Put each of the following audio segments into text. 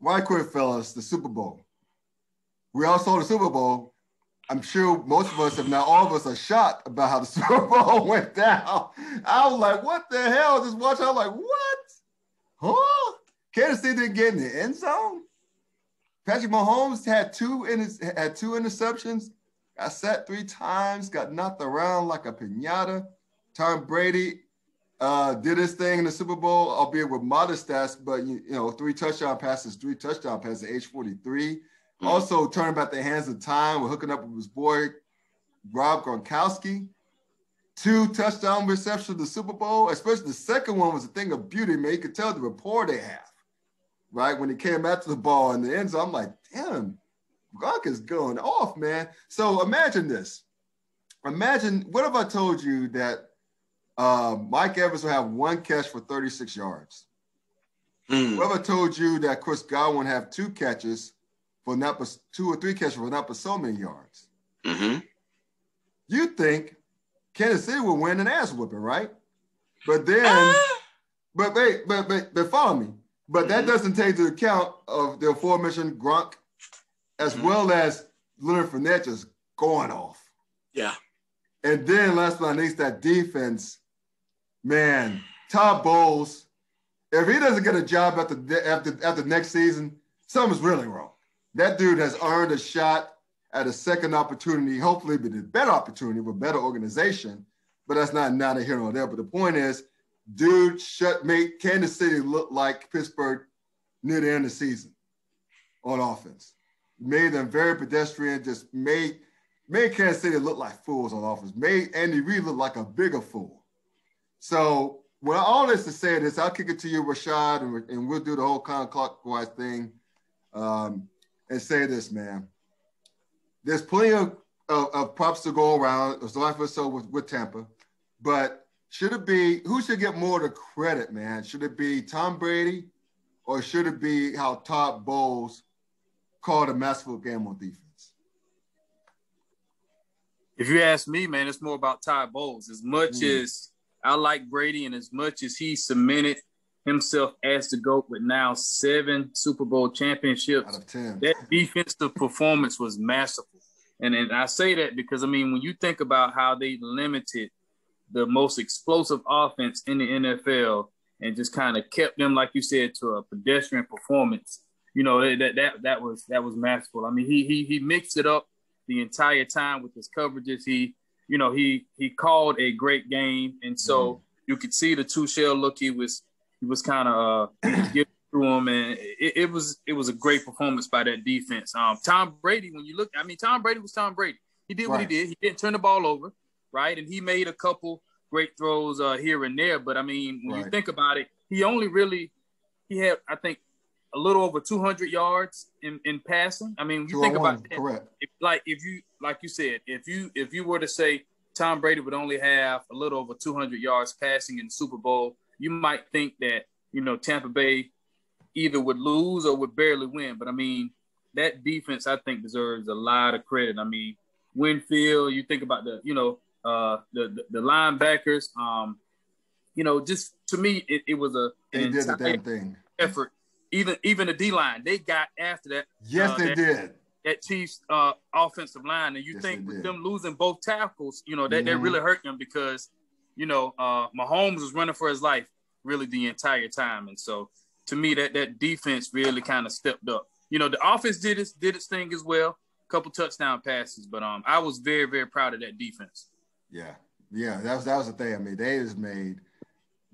right quick, fellas, the Super Bowl. We all saw the Super Bowl. I'm sure most of us, if not all of us, are shocked about how the Super Bowl went down. I was like, what the hell? Just watch. I was like, what? Huh? Kansas City didn't get in the end zone? Patrick Mahomes had two interceptions, got sacked 3 times, got knocked around like a piñata. Tom Brady did his thing in the Super Bowl, albeit with modest stats, but, 3 touchdown passes at age 43. Mm-hmm. Also turning back the hands of time with hooking up with his boy, Rob Gronkowski. 2 touchdown receptions in the Super Bowl, especially the second one was a thing of beauty, man. You could tell the rapport they have, right? When he came after the ball in the end zone, I'm like, damn, Gronk is going off, man. So imagine this. Imagine, what if I told you that Mike Evans will have 1 catch for 36 yards? What if I told you that Chris Godwin have 2 catches for not but 2 or 3 catches for not but so many yards? Mm-hmm. You think Kansas City will win an ass whooping, right? But then, but follow me. But that doesn't take into account of the aforementioned Gronk, as well as Leonard Fournette just going off. Yeah. And then last but not least, that defense, man, Todd Bowles, if he doesn't get a job after next season, something's really wrong. That dude has earned a shot at a second opportunity, hopefully with a better opportunity, with better organization. But that's not a here nor there. But the point is, dude made Kansas City look like Pittsburgh near the end of the season on offense. Made them very pedestrian, just made Kansas City look like fools on offense. Made Andy Reid look like a bigger fool. So, all this to say this, I'll kick it to you, Rashad, and we'll do the whole counterclockwise thing and say this, man. There's plenty of props to go around, so with Tampa, but who should get more of the credit, man? Should it be Tom Brady, or should it be how Todd Bowles called a masterful game on defense? If you ask me, man, it's more about Todd Bowles. As much as I like Brady and as much as he cemented himself as the GOAT with now 7 Super Bowl championships, out of 10. That defensive performance was masterful. And I say that because, I mean, when you think about how they limited the most explosive offense in the NFL and just kind of kept them, like you said, to a pedestrian performance, that was masterful. I mean, he mixed it up the entire time with his coverages. He called a great game, and so you could see the two-shell look he was kind of getting through him, and it was a great performance by that defense. Tom Brady, when you look, I mean, Tom Brady was Tom Brady. He did what he did. He didn't turn the ball over, right? And he made a couple great throws here and there. But I mean, when you think about it, he had, I think, a little over 200 yards in passing. I mean, you think about that. Correct. If you were to say Tom Brady would only have a little over 200 yards passing in the Super Bowl, you might think that, Tampa Bay either would lose or would barely win. But I mean, that defense, I think, deserves a lot of credit. I mean, Winfield, you think about the linebackers, just to me, it was an entire effort. Even the D-line, they got after that. Yes, they did. That Chiefs offensive line. And you think with them losing both tackles, that really hurt them because, Mahomes was running for his life really the entire time. And so to me, that defense really kind of stepped up. The offense did its thing as well. A couple touchdown passes, but I was very, very proud of that defense. Yeah. That was the thing. I mean, they just made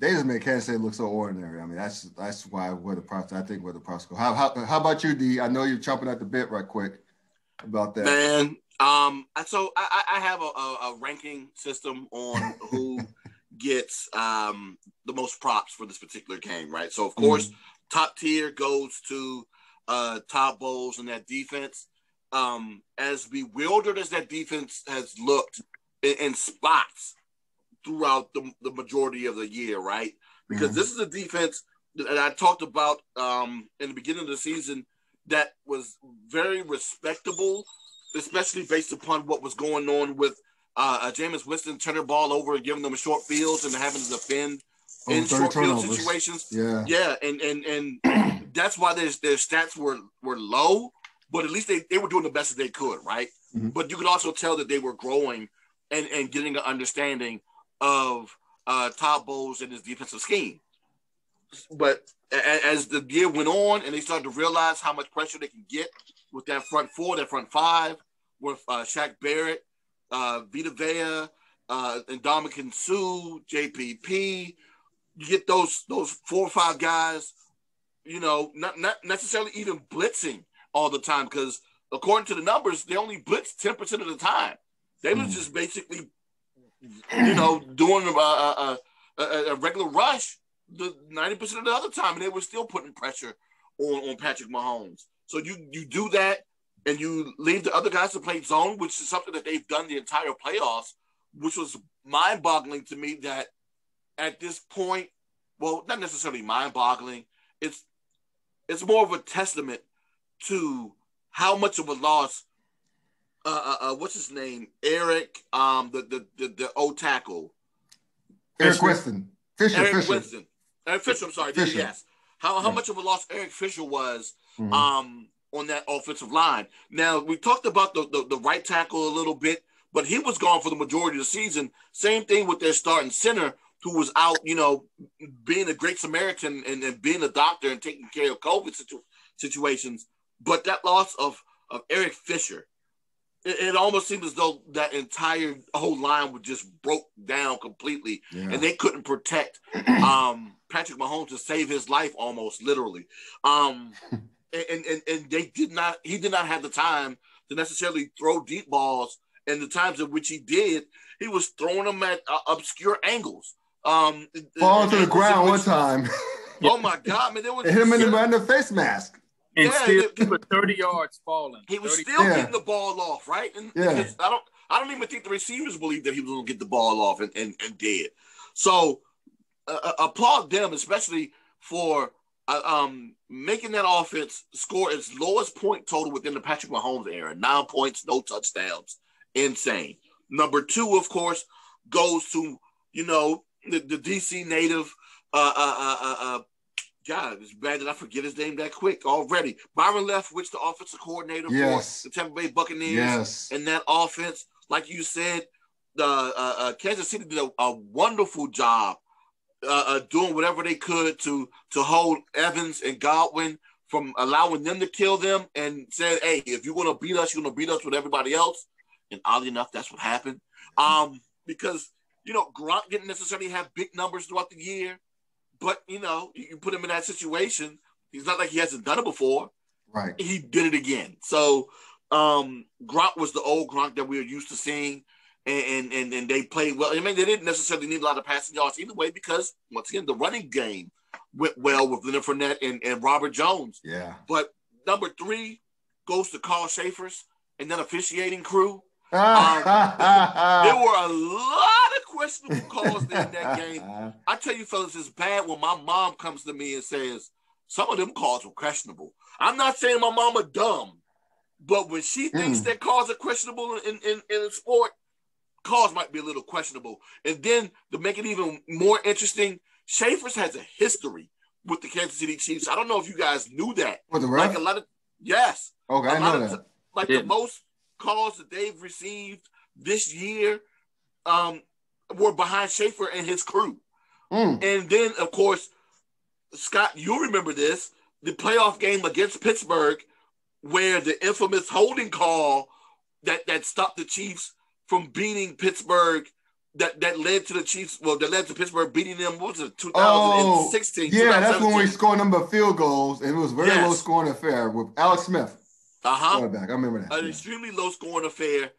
Kansas City look so ordinary. I mean, that's where the props go. How about you, D? I know you're chomping at the bit right quick about that. Man, so I have a ranking system on who gets the most props for this particular game, right? So of course, top tier goes to Todd Bowles and that defense. As bewildered as that defense has looked in spots throughout the majority of the year, right? Because this is a defense that I talked about in the beginning of the season that was very respectable, especially based upon what was going on with Jameis Winston turning the ball over and giving them short fields and having to defend in short field situations. Yeah. And that's why their stats were low, but at least they were doing the best that they could, right? Mm-hmm. But you could also tell that they were growing and getting an understanding of Todd Bowles and his defensive scheme. But as the year went on and they started to realize how much pressure they can get with that front four, that front five, with Shaq Barrett, Vita Vea, and Ndamukong Suh, JPP, you get those 4 or 5 guys, not necessarily even blitzing all the time, because according to the numbers, they only blitz 10% of the time. They was just basically, doing a regular rush the 90% of the other time, and they were still putting pressure on Patrick Mahomes. So you do that, and you leave the other guys to play zone, which is something that they've done the entire playoffs, which was mind-boggling to me that at this point, well, not necessarily mind-boggling, it's more of a testament to how much of a loss what's his name? Eric, the old tackle. Eric Winston. Fisher. Eric Fisher, I'm sorry. Fisher. Yes. How much of a loss Eric Fisher was on that offensive line. Now, we talked about the right tackle a little bit, but he was gone for the majority of the season. Same thing with their starting center, who was out, being a great Samaritan and being a doctor and taking care of COVID situations. But that loss of Eric Fisher, it almost seemed as though that entire whole line would just broke down completely, and they couldn't protect Patrick Mahomes to save his life, almost literally. And they did not. He did not have the time to necessarily throw deep balls, and the times in which he did, he was throwing them at obscure angles. Falling to the ground one time. Oh my God, man! There was hit him in the face mask. And still, he was 30 yards falling. He was still getting the ball off, right? And I don't even think the receivers believed that he was going to get the ball off and did. So applaud them, especially for making that offense score its lowest point total within the Patrick Mahomes era. 9 points, no touchdowns. Insane. Number 2, of course, goes to, the DC native, God, it's bad that I forget his name that quick already. Byron Leftwich, the offensive coordinator for the Tampa Bay Buccaneers. And that offense, like you said, the Kansas City did a wonderful job doing whatever they could to hold Evans and Godwin from allowing them to kill them, and said, hey, if you're going to beat us, you're going to beat us with everybody else. And oddly enough, that's what happened. Because, Gronk didn't necessarily have big numbers throughout the year. But, you put him in that situation. He's not like he hasn't done it before. Right. He did it again. So Gronk was the old Gronk that we were used to seeing. And they played well. I mean, they didn't necessarily need a lot of passing yards either way, because, once again, the running game went well with Leonard Fournette and Robert Jones. Yeah. But number 3 goes to Carl Schaefer's and that officiating crew. There were a lot of questionable calls in that game. I tell you, fellas, it's bad when my mom comes to me and says some of them calls were questionable. I'm not saying my mama dumb, but when she thinks that calls are questionable in a sport, calls might be a little questionable. And then to make it even more interesting, Schaefer's has a history with the Kansas City Chiefs. I don't know if you guys knew that. With the ref? Like a lot of yes. Okay, I know that. The most calls that they've received this year were behind Schaefer and his crew. And then, of course, Scott, you remember this, the playoff game against Pittsburgh, where the infamous holding call that stopped the Chiefs from beating Pittsburgh, that led to the Chiefs, that led to Pittsburgh beating them, what was it, 2016? Yeah, that's when we scored a number of field goals, and it was a very low scoring affair with Alex Smith. Quarterback. I remember that. An extremely low scoring affair.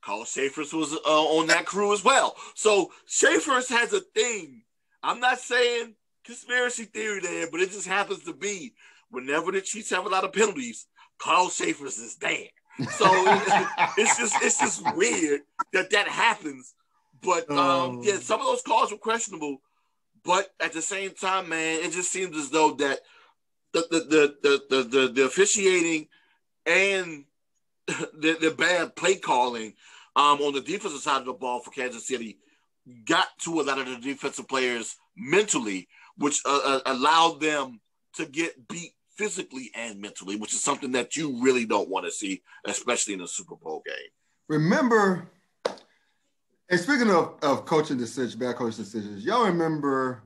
Carl Schaefer's was on that crew as well. So Schaefer's has a thing. I'm not saying conspiracy theory there, but it just happens to be whenever the Chiefs have a lot of penalties, Carl Schaefer's is there. So it's just weird that happens. But some of those calls were questionable. But at the same time, man, it just seems as though that the officiating and the bad play calling on the defensive side of the ball for Kansas City got to a lot of the defensive players mentally, which allowed them to get beat physically and mentally, which is something that you really don't want to see, especially in a Super Bowl game. Remember, and speaking of coaching decisions, bad coaching decisions, y'all remember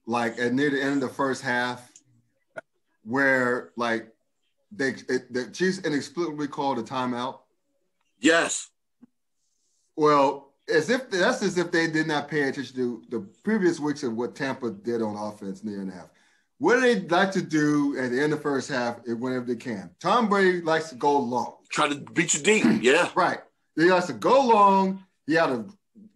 like at near the end of the first half where like the Chiefs inexplicably called a timeout? Yes. Well, as if they did not pay attention to the previous weeks of what Tampa did on offense near and a half. What do they like to do at the end of the first half whenever they can? Tom Brady likes to go long. Try to beat you deep, yeah. Right. He likes to go long. He had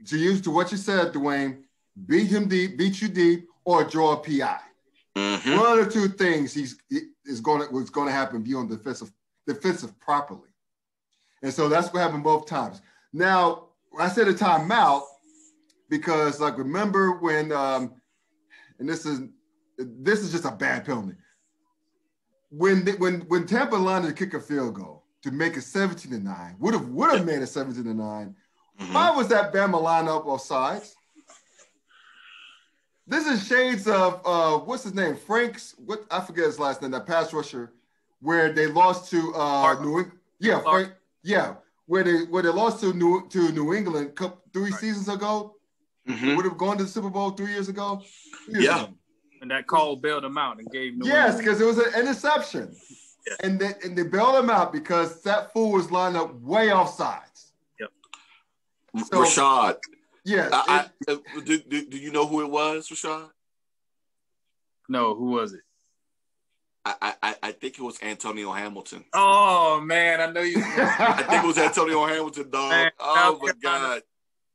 to use to what you said, Dwayne, beat him deep, beat you deep, or draw a PI. Mm-hmm. One of the two things was going to happen if you on defensive properly. And so that's what happened both times. Now, I said a timeout because, like, remember when, and this is just a bad penalty. When Tampa lined to kick a field goal to make it 17-9, would have made it 17-9. Mm-hmm. Why was that Bama lineup off sides? This is shades of what's his name? I forget his last name, that pass rusher, where they lost to New England. Yeah, Frank, yeah. Where they lost to New England three seasons ago. Mm-hmm. Would have gone to the Super Bowl 3 years ago. Yeah. And that call bailed them out and gave New England. Yes, because it was an interception. Yeah. And they bailed him out because that fool was lined up way off sides. Yep. So, Rashad. Yeah. Do you know who it was, Rashad? No, who was it? I think it was Antonio Hamilton. Oh man, I know you. I think it was Antonio Hamilton, dog. Man, oh my God.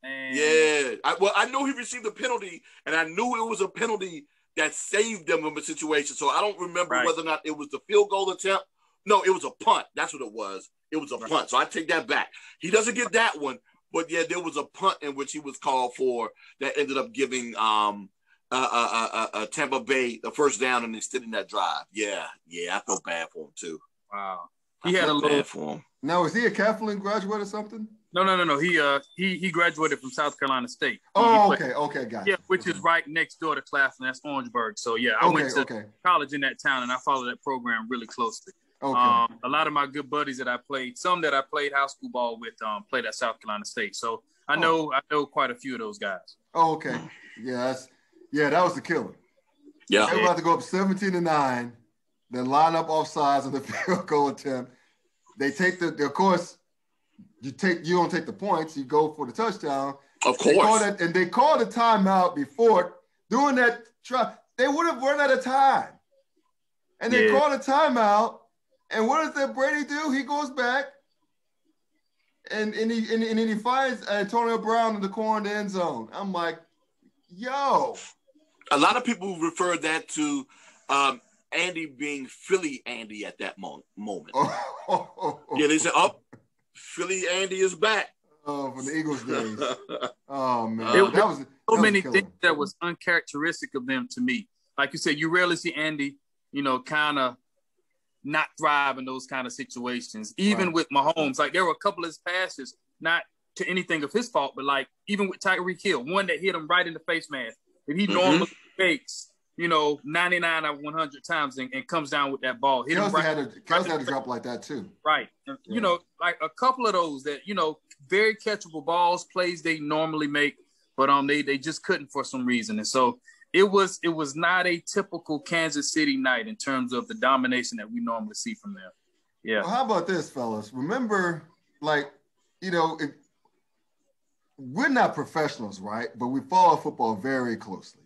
Man. Yeah. I know he received a penalty, and I knew it was a penalty that saved them from a situation. So I don't remember whether or not it was the field goal attempt. No, it was a punt. That's what it was. It was a punt. So I take that back. He doesn't get that one, but yeah, there was a punt in which he was called for that ended up giving Tampa Bay the first down and extending that drive. Yeah, I felt bad for him too. Wow, he had a little bad for him. Now, is he a Kaplan graduate or something? No. He graduated from South Carolina State. Okay, got it. Yeah, which is right next door to Claflin. That's Orangeburg. So yeah, I went to college in that town, and I followed that program really closely. Okay. A lot of my good buddies that I played high school ball with, played at South Carolina State. So I know quite a few of those guys. Oh, okay. Yeah, that was the killer. Yeah. They were about to go up 17-9, then line up off sides of the field goal attempt. They take of course, you don't take the points, you go for the touchdown. Of course. They called a timeout before doing that try. They would have run out of time. And they called a timeout. And what does that Brady do? He goes back and he finds Antonio Brown in the corner of the end zone. I'm like, yo. A lot of people refer that to Andy being Philly Andy at that moment. Yeah, they said, Philly Andy is back. Oh, from the Eagles days. Oh, man. That was so many things that was uncharacteristic of them to me. Like you said, you rarely see Andy, kind of not thrive in those kind of situations. Even with Mahomes, like there were a couple of his passes, not to anything of his fault, but like even with Tyreek Hill, one that hit him right in the face mask. If he normally fakes, 99 out of 100 times and comes down with that ball. Kelsey had to drop like that too. Right. And, like a couple of those that, very catchable balls, plays they normally make, but they just couldn't for some reason. And so it was not a typical Kansas City night in terms of the domination that we normally see from them. Yeah. Well, how about this, fellas? Remember, we're not professionals, right? But we follow football very closely.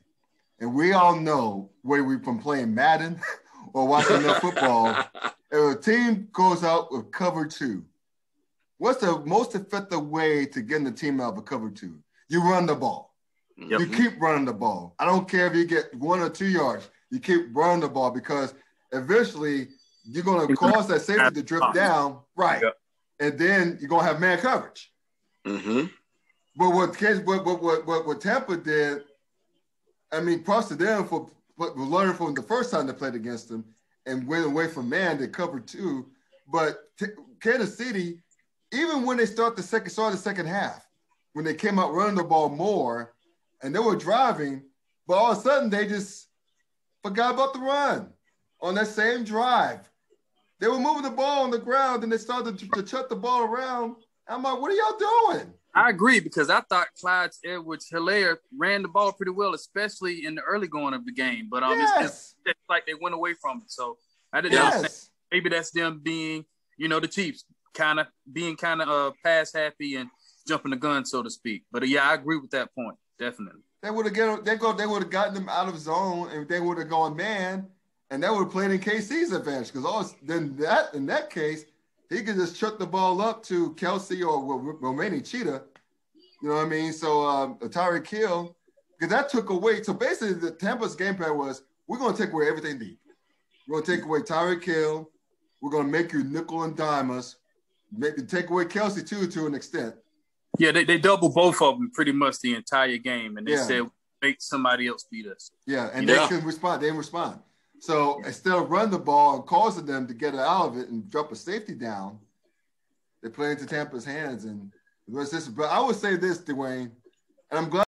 And we all know whether we've been playing Madden or watching enough football, if a team goes out with cover two, what's the most effective way to get the team out of a cover two? You run the ball. Yep. You keep running the ball. I don't care if you get 1 or 2 yards. You keep running the ball because eventually you're going to cause that safety to drift down, right? Yep. And then you're going to have man coverage. Mm-hmm. But what Tampa did, I mean, props to them for learning from the first time they played against them and went away from man to cover two. But Kansas City, even when they started the second half, when they came out running the ball more and they were driving, but all of a sudden they just forgot about the run. on that same drive. They were moving the ball on the ground, and they started to chuck the ball around. I'm like, what are y'all doing? I agree, because I thought Clyde Edwards-Helaire ran the ball pretty well, especially in the early going of the game. But it's like they went away from it. So I didn't understand. Maybe that's them being, the Chiefs, being pass happy and jumping the gun, so to speak. But yeah, I agree with that point, definitely. They would have gotten them out of zone, and they would have gone man. And that would have played in KC's advantage, because in that case, he could just chuck the ball up to Kelsey or Romani Cheetah. You know what I mean? So Tyreek Hill, because that took away. So basically, the Tampa's game plan was, we're going to take away everything deep. We're going to take away Tyreek Hill. We're going to make you nickel and dime us. Maybe take away Kelsey too, to an extent. Yeah, they doubled both of them pretty much the entire game, and they said, make somebody else beat us. Yeah, and they can respond. They didn't respond. So instead of running the ball and causing them to get it out of it and drop a safety down, they play into Tampa's hands. And but I would say this, Dwayne, and I'm glad